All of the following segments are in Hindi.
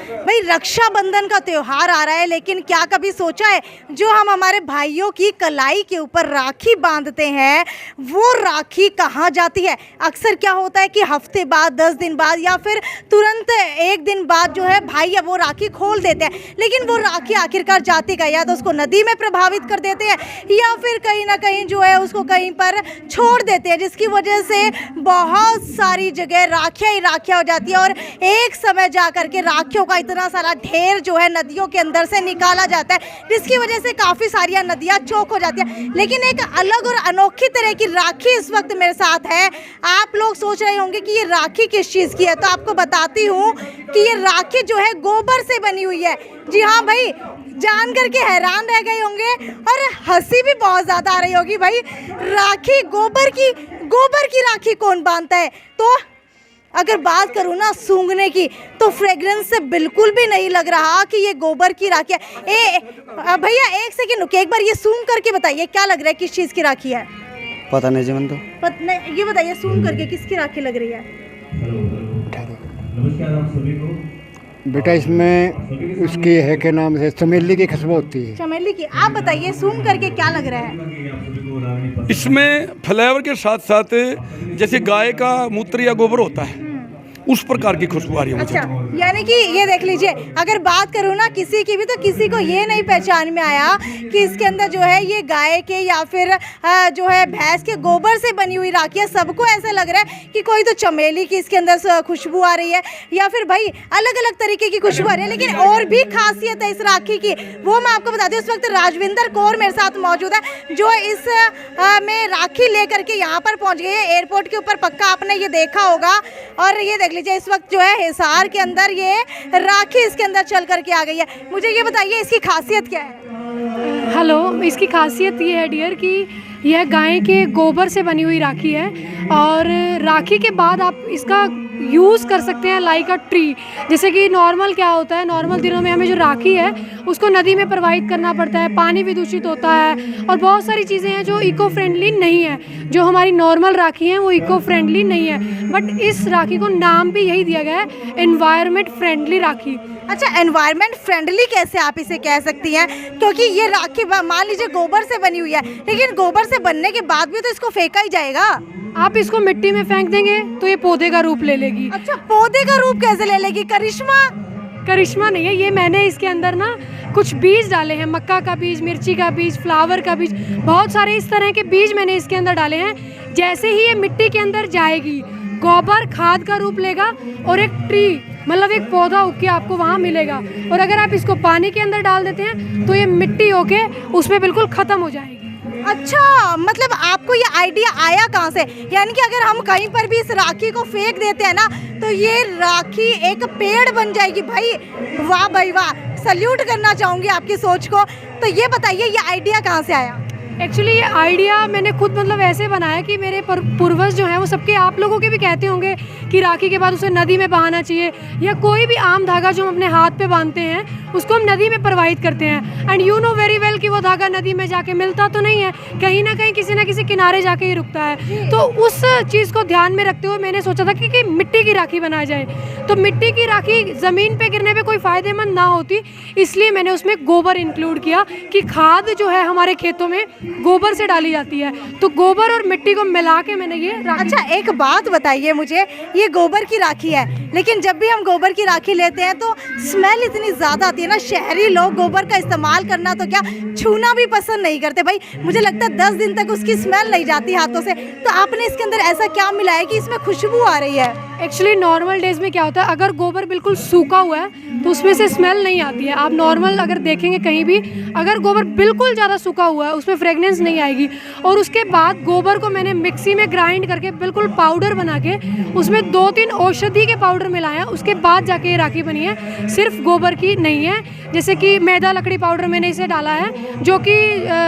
भाई रक्षाबंधन का त्योहार आ रहा है, लेकिन क्या कभी सोचा है जो हम हमारे भाइयों की कलाई के ऊपर राखी बांधते हैं वो राखी कहाँ जाती है? अक्सर क्या होता है कि हफ्ते बाद, 10 दिन बाद या फिर तुरंत 1 दिन बाद जो है भाई है वो राखी खोल देते हैं, लेकिन वो राखी आखिरकार जाती का या तो उसको नदी में प्रभावित कर देते हैं या फिर कहीं ना कहीं जो है उसको कहीं पर छोड़ देते हैं, जिसकी वजह से बहुत सारी जगह राखियाँ ही राखियाँ हो जाती है और एक समय जा कर के राखियों का इतना सारा ढेर जो है नदियों के अंदर से निकाला जाता है, जिसकी वजह से काफ़ी सारी नदियाँ चौक हो जाती हैं। लेकिन एक अलग और अनोखी तरह की राखी इस वक्त मेरे साथ है। आप लोग सोच रहे होंगे कि ये राखी किस चीज़ की है, तो आपको बताती हूँ कि ये राखी जो है गोबर से बनी हुई है। जी हाँ भाई, जान करके हैरान रह गए होंगे और हंसी भी बहुत ज़्यादा आ रही होगी। भाई राखी गोबर की राखी कौन बांधता है? तो अगर बात करूँ ना सूंघने की, तो फ्रेग्रेंस से बिल्कुल भी नहीं लग रहा कि ये गोबर की राखी है। भैया एक सेकेंड रुकिए, एक बार ये सूंघ करके बताइए क्या लग रहा है, किस चीज़ की राखी है? पता नहीं जी, मन तो नहीं, ये बताइए सूंघ करके किसकी राखी लग रही है? बेटा इसमें उसकी है के नाम से चमेली की खुशबू होती है। चमेली की। आप बताइए सूंघ करके क्या लग रहा है? इसमें फ्लेवर के साथ साथ जैसे गाय का मूत्र या गोबर होता है उस प्रकार की खुशबू आ रही है मुझे। अच्छा, यानी कि ये देख लीजिए, अगर बात करूँ ना किसी की भी, तो किसी को ये नहीं पहचान में आया कि इसके अंदर जो है ये गाय के या फिर जो है भैंस के गोबर से बनी हुई राखी है। सबको ऐसा लग रहा है कि कोई तो चमेली की इसके अंदर खुशबू आ रही है या फिर भाई अलग अलग तरीके की खुशबू आ रही है। लेकिन और भी खासियत है इस राखी की, वो मैं आपको बता दूँ। इस वक्त राजविंदर कौर मेरे साथ मौजूद है जो इस में राखी लेकर के यहाँ पर पहुँच गई है। एयरपोर्ट के ऊपर पक्का आपने ये देखा होगा। और ये देख लीजिए इस वक्त जो है हिसार के अंदर ये राखी इसके अंदर चल करके आ गई है। मुझे ये बताइए इसकी खासियत क्या है? हेलो, इसकी खासियत ये है डियर कि यह गाय के गोबर से बनी हुई राखी है और राखी के बाद आप इसका यूज़ कर सकते हैं लाइक अ ट्री। जैसे कि नॉर्मल क्या होता है, नॉर्मल दिनों में हमें जो राखी है उसको नदी में प्रवाहित करना पड़ता है, पानी भी दूषित होता है और बहुत सारी चीज़ें हैं जो इको फ्रेंडली नहीं है। जो हमारी नॉर्मल राखी हैं वो इको फ्रेंडली नहीं है, बट इस राखी को नाम भी यही दिया गया है, एनवायरनमेंट फ्रेंडली राखी। अच्छा, एनवायरनमेंट फ्रेंडली कैसे आप इसे कह सकती हैं? क्योंकि ये राखी मान लीजिए गोबर से बनी हुई है, लेकिन गोबर से बनने के बाद भी तो इसको फेंका ही जाएगा। आप इसको मिट्टी में फेंक देंगे तो ये पौधे का रूप ले लेगी। अच्छा, पौधे का रूप कैसे ले लेगी? करिश्मा नहीं है ये, मैंने इसके अंदर ना कुछ बीज डाले हैं, मक्का का बीज, मिर्ची का बीज, फ्लावर का बीज, बहुत सारे इस तरह के बीज मैंने इसके अंदर डाले हैं। जैसे ही ये मिट्टी के अंदर जाएगी गोबर खाद का रूप लेगा और एक ट्री मतलब एक पौधा उग के आपको वहाँ मिलेगा। और अगर आप इसको पानी के अंदर डाल देते हैं तो ये मिट्टी होके उसमें बिल्कुल ख़त्म हो जाएगी। अच्छा, मतलब आपको ये आइडिया आया कहाँ से? यानी कि अगर हम कहीं पर भी इस राखी को फेंक देते हैं ना तो ये राखी एक पेड़ बन जाएगी। भाई वाह भाई वाह, सल्यूट करना चाहूँगी आपकी सोच को। तो ये बताइए ये आइडिया कहाँ से आया? एक्चुअली ये आइडिया मैंने खुद मतलब ऐसे बनाया कि मेरे पूर्वज जो हैं वो सबके, आप लोगों के भी कहते होंगे कि राखी के बाद उसे नदी में बहाना चाहिए, या कोई भी आम धागा जो हम अपने हाथ पे बांधते हैं उसको हम नदी में प्रवाहित करते हैं। And you know very well कि वो धागा नदी में जाके मिलता तो नहीं है, कहीं ना कहीं किसी ना किसी किनारे जाके ही रुकता है। तो उस चीज़ को ध्यान में रखते हुए मैंने सोचा था कि मिट्टी की राखी बनाई जाए। तो मिट्टी की राखी ज़मीन पर गिरने पर कोई फ़ायदेमंद ना होती, इसलिए मैंने उसमें गोबर इंक्लूड किया कि खाद जो है हमारे खेतों में गोबर से डाली जाती है, तो गोबर और मिट्टी को मिला के मैंने ये राखी। अच्छा, एक बात बताइए मुझे, ये गोबर की राखी है, लेकिन जब भी हम गोबर की राखी लेते हैं तो स्मेल इतनी ज़्यादा आती है ना। शहरी लोग गोबर का इस्तेमाल करना तो क्या छूना भी पसंद नहीं करते। भाई मुझे लगता है 10 दिन तक उसकी स्मेल नहीं जाती हाथों से। तो आपने इसके अंदर ऐसा क्या मिला है कि इसमें खुशबू आ रही है? एक्चुअली नॉर्मल डेज में क्या होता है, अगर गोबर बिल्कुल सूखा हुआ है तो उसमें से स्मेल नहीं आती है। आप नॉर्मल अगर देखेंगे कहीं भी, अगर गोबर बिल्कुल ज़्यादा सूखा हुआ है उसमें फ्रेगनेंस नहीं आएगी। और उसके बाद गोबर को मैंने मिक्सी में ग्राइंड करके बिल्कुल पाउडर बना के उसमें 2-3 औषधि के पाउडर मिलाए हैं, उसके बाद जाके ये राखी बनी है, सिर्फ गोबर की नहीं है। जैसे कि मैदा लकड़ी पाउडर मैंने इसे डाला है, जो कि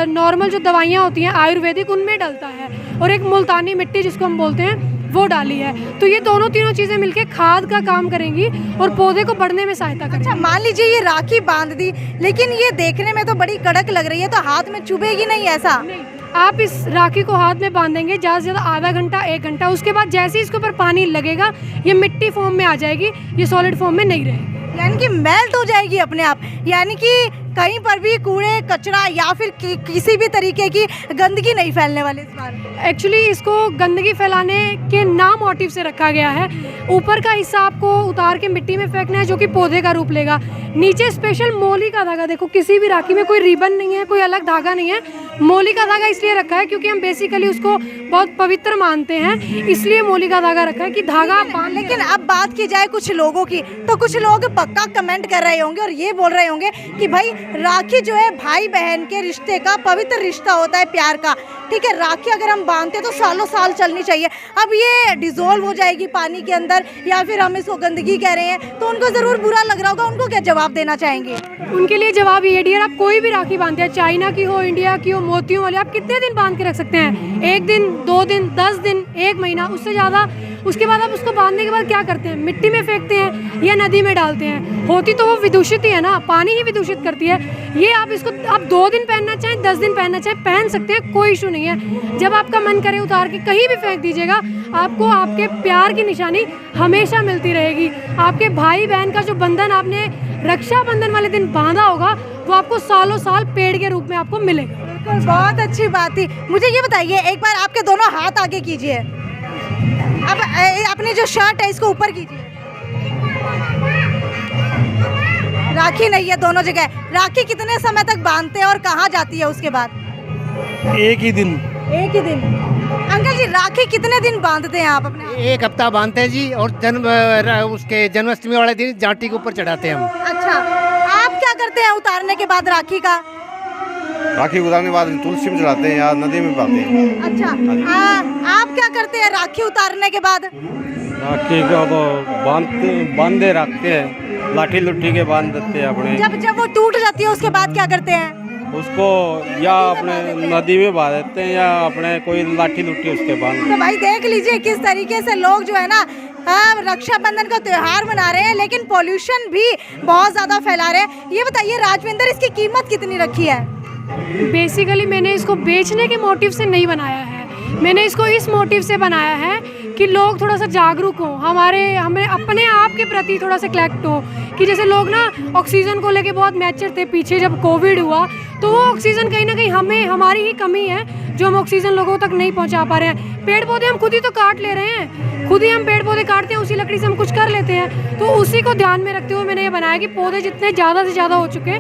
नॉर्मल जो दवाइयाँ होती हैं आयुर्वेदिक उनमें डलता है, और एक मुल्तानी मिट्टी जिसको हम बोलते हैं वो डाली है। तो ये तीनों चीज़ें मिलके खाद का काम करेंगी और पौधे को बढ़ने में सहायता करेंगी। अच्छा, मान लीजिए ये राखी बांध दी, लेकिन ये देखने में तो बड़ी कड़क लग रही है, तो हाथ में चुभेगी नहीं? ऐसा नहीं, आप इस राखी को हाथ में बांधेंगे ज़्यादा से ज़्यादा आधा घंटा 1 घंटा, उसके बाद जैसे ही इसके ऊपर पानी लगेगा ये मिट्टी फॉर्म में आ जाएगी, ये सॉलिड फॉर्म में नहीं रहेगी। यानी कि मेल्ट हो जाएगी अपने आप, यानी कि कहीं पर भी कूड़े कचरा या फिर किसी भी तरीके की गंदगी नहीं फैलने वाली इस बार। एक्चुअली इसको गंदगी फैलाने के ना मोटिव से रखा गया है। ऊपर का हिस्सा आपको उतार के मिट्टी में फेंकना है जो कि पौधे का रूप लेगा। नीचे स्पेशल मोली का धागा, देखो किसी भी राखी में कोई रिबन नहीं है, कोई अलग धागा नहीं है। मोली का धागा इसलिए रखा है क्योंकि हम बेसिकली उसको बहुत पवित्र मानते हैं, इसलिए मोली का धागा रखा है कि धागा बांध। लेकिन अब बात की जाए कुछ लोगों की, तो कुछ लोग पक्का कमेंट कर रहे होंगे और ये बोल रहे होंगे कि भाई राखी जो है भाई बहन के रिश्ते का पवित्र रिश्ता होता है, प्यार का। ठीक है, राखी अगर हम बांधते हैं तो सालों साल चलनी चाहिए। अब ये डिजोल्व हो जाएगी पानी के अंदर या फिर हम इसको गंदगी कह रहे हैं, तो उनको ज़रूर बुरा लग रहा होगा। उनको क्या जवाब देना चाहेंगे? उनके लिए जवाब ये डियर, आप कोई भी राखी बांधते हैं, चाइना की हो, इंडिया की हो, मोतियों वाली, आप कितने दिन बांध के रख सकते हैं? 1 दिन, 2 दिन, 10 दिन, 1 महीना, उससे ज़्यादा। उसके बाद आप उसको बांधने के बाद क्या करते हैं? मिट्टी में फेंकते हैं या नदी में डालते हैं। होती तो वो विदूषित ही है ना, पानी ही विदूषित करती है। ये आप इसको आप 2 दिन पहनना चाहें, 10 दिन पहनना चाहें, पहन सकते हैं, कोई इशू नहीं है। जब आपका मन करे उतार के कहीं भी फेंक दीजिएगा, आपको आपके प्यार की निशानी हमेशा मिलती रहेगी। आपके भाई बहन का जो बंधन आपने रक्षाबंधन वाले दिन बांधा होगा, वो आपको सालों साल पेड़ के रूप में आपको मिलेगा। बिल्कुल, बहुत अच्छी बात थी। मुझे ये बताइए, एक बार आपके दोनों हाथ आगे कीजिए। अब अपनी जो शर्ट है इसको ऊपर कीजिए। राखी नहीं है दोनों जगह। राखी कितने समय तक बांधते हैं और कहाँ जाती है उसके बाद? 1 ही दिन। 1 ही दिन। अंकल जी, राखी कितने दिन बांधते हैं आप अपने? 1 हफ्ता बांधते हैं जी, और उसके जन्माष्टमी वाले दिन जाटी के ऊपर चढ़ाते हैं हम। अच्छा, आप क्या करते हैं उतारने के बाद राखी का? राखी उतारने के बाद तुलसी में चढ़ाते हैं या नदी में बहाते हैं। अच्छा, आप क्या करते हैं राखी उतारने के बाद? राखी को तो बांधे रखते हैं, लाठी लुट्ठी के बांध देते हैं अपने। जब वो टूट जाती है उसके बाद क्या करते हैं? उसको या अपने नदी में बहा देते हैं या अपने कोई लाठी लुट्ठी उसके बांध। तो भाई देख लीजिए किस तरीके से लोग जो है ना रक्षाबंधन का त्योहार मना रहे हैं, लेकिन पॉल्यूशन भी बहुत ज़्यादा फैला रहे हैं। ये बताइए राजविंदर, इसकी कीमत कितनी रखी है? बेसिकली मैंने इसको बेचने के मोटिव से नहीं बनाया है, मैंने इसको इस मोटिव से बनाया है कि लोग थोड़ा सा जागरूक हों, हमें अपने आप के प्रति थोड़ा सा कलेक्ट हो। कि जैसे लोग ना ऑक्सीजन को लेके बहुत मैच्योर थे पीछे जब कोविड हुआ, तो वो ऑक्सीजन कहीं ना कहीं हमारी ही कमी है जो हम ऑक्सीजन लोगों तक नहीं पहुंचा पा रहे हैं। पेड़ पौधे हम खुद ही तो काट ले रहे हैं, खुद ही हम पेड़ पौधे काटते हैं, उसी लकड़ी से हम कुछ कर लेते हैं। तो उसी को ध्यान में रखते हुए मैंने ये बनाया कि पौधे जितने ज़्यादा से ज़्यादा हो चुके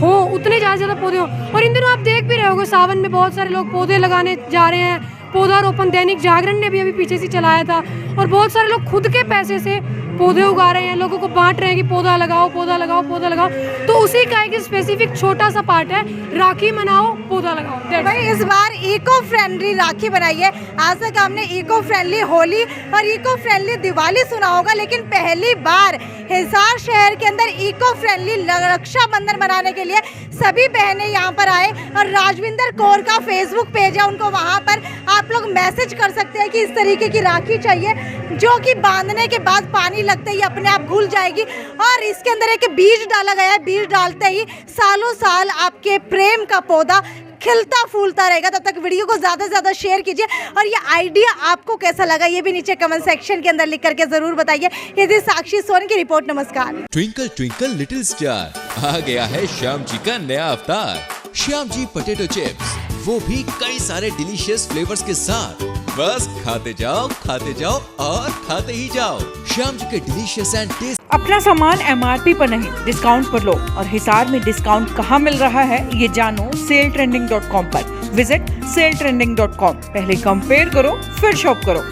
हों, उतने ज़्यादा से ज़्यादा पौधे हों। और इन दिनों आप देख भी रहे होगे, सावन में बहुत सारे लोग पौधे लगाने जा रहे हैं। पौधारोपण दैनिक जागरण ने भी अभी पीछे से चलाया था, और बहुत सारे लोग खुद के पैसे से पौधे उगा रहे हैं, लोगों को बांट रहे हैं कि पौधा लगाओ, पौधा लगाओ, पौधा लगाओ। तो उसी का एक स्पेसिफिक छोटा सा पार्ट है, राखी मनाओ, पौधा लगाओ। भाई इस बार इको फ्रेंडली राखी बनाई है। आज तक हमने इको फ्रेंडली होली और इको फ्रेंडली दिवाली सुना होगा, लेकिन पहली बार हिसार शहर के अंदर इको फ्रेंडली रक्षाबंधन मनाने के लिए सभी बहनें यहाँ पर आए। और राजविंदर कौर का फेसबुक पेज है, उनको वहाँ पर आप लोग मैसेज कर सकते हैं कि इस तरीके की राखी चाहिए, जो कि बांधने के बाद पानी लगते ही अपने आप घुल जाएगी। और इसके अंदर एक बीज डाला गया है, बीज डालते ही सालों साल आपके प्रेम का पौधा खिलता फूलता रहेगा। तब तक वीडियो को ज़्यादा से ज़्यादा शेयर कीजिए, और ये आइडिया आपको कैसा लगा ये भी नीचे कमेंट सेक्शन के अंदर लिख करके ज़रूर बताइए। ये थी साक्षी सोन की रिपोर्ट। नमस्कार। ट्विंकल ट्विंकल लिटिल स्टार, आ गया है श्याम जी का नया अवतार, श्याम जी पोटैटो चिप्स, वो भी कई सारे डिलीशियस फ्लेवर्स के साथ। बस खाते जाओ और खाते ही जाओ। श्याम जी के डिलीशियस एंड टेस्ट। अपना सामान MRP पर नहीं, डिस्काउंट पर लो। और हिसार में डिस्काउंट कहाँ मिल रहा है ये जानो saletrending.com पर। Visit saletrending.com। पहले कंपेयर करो, फिर शॉप करो।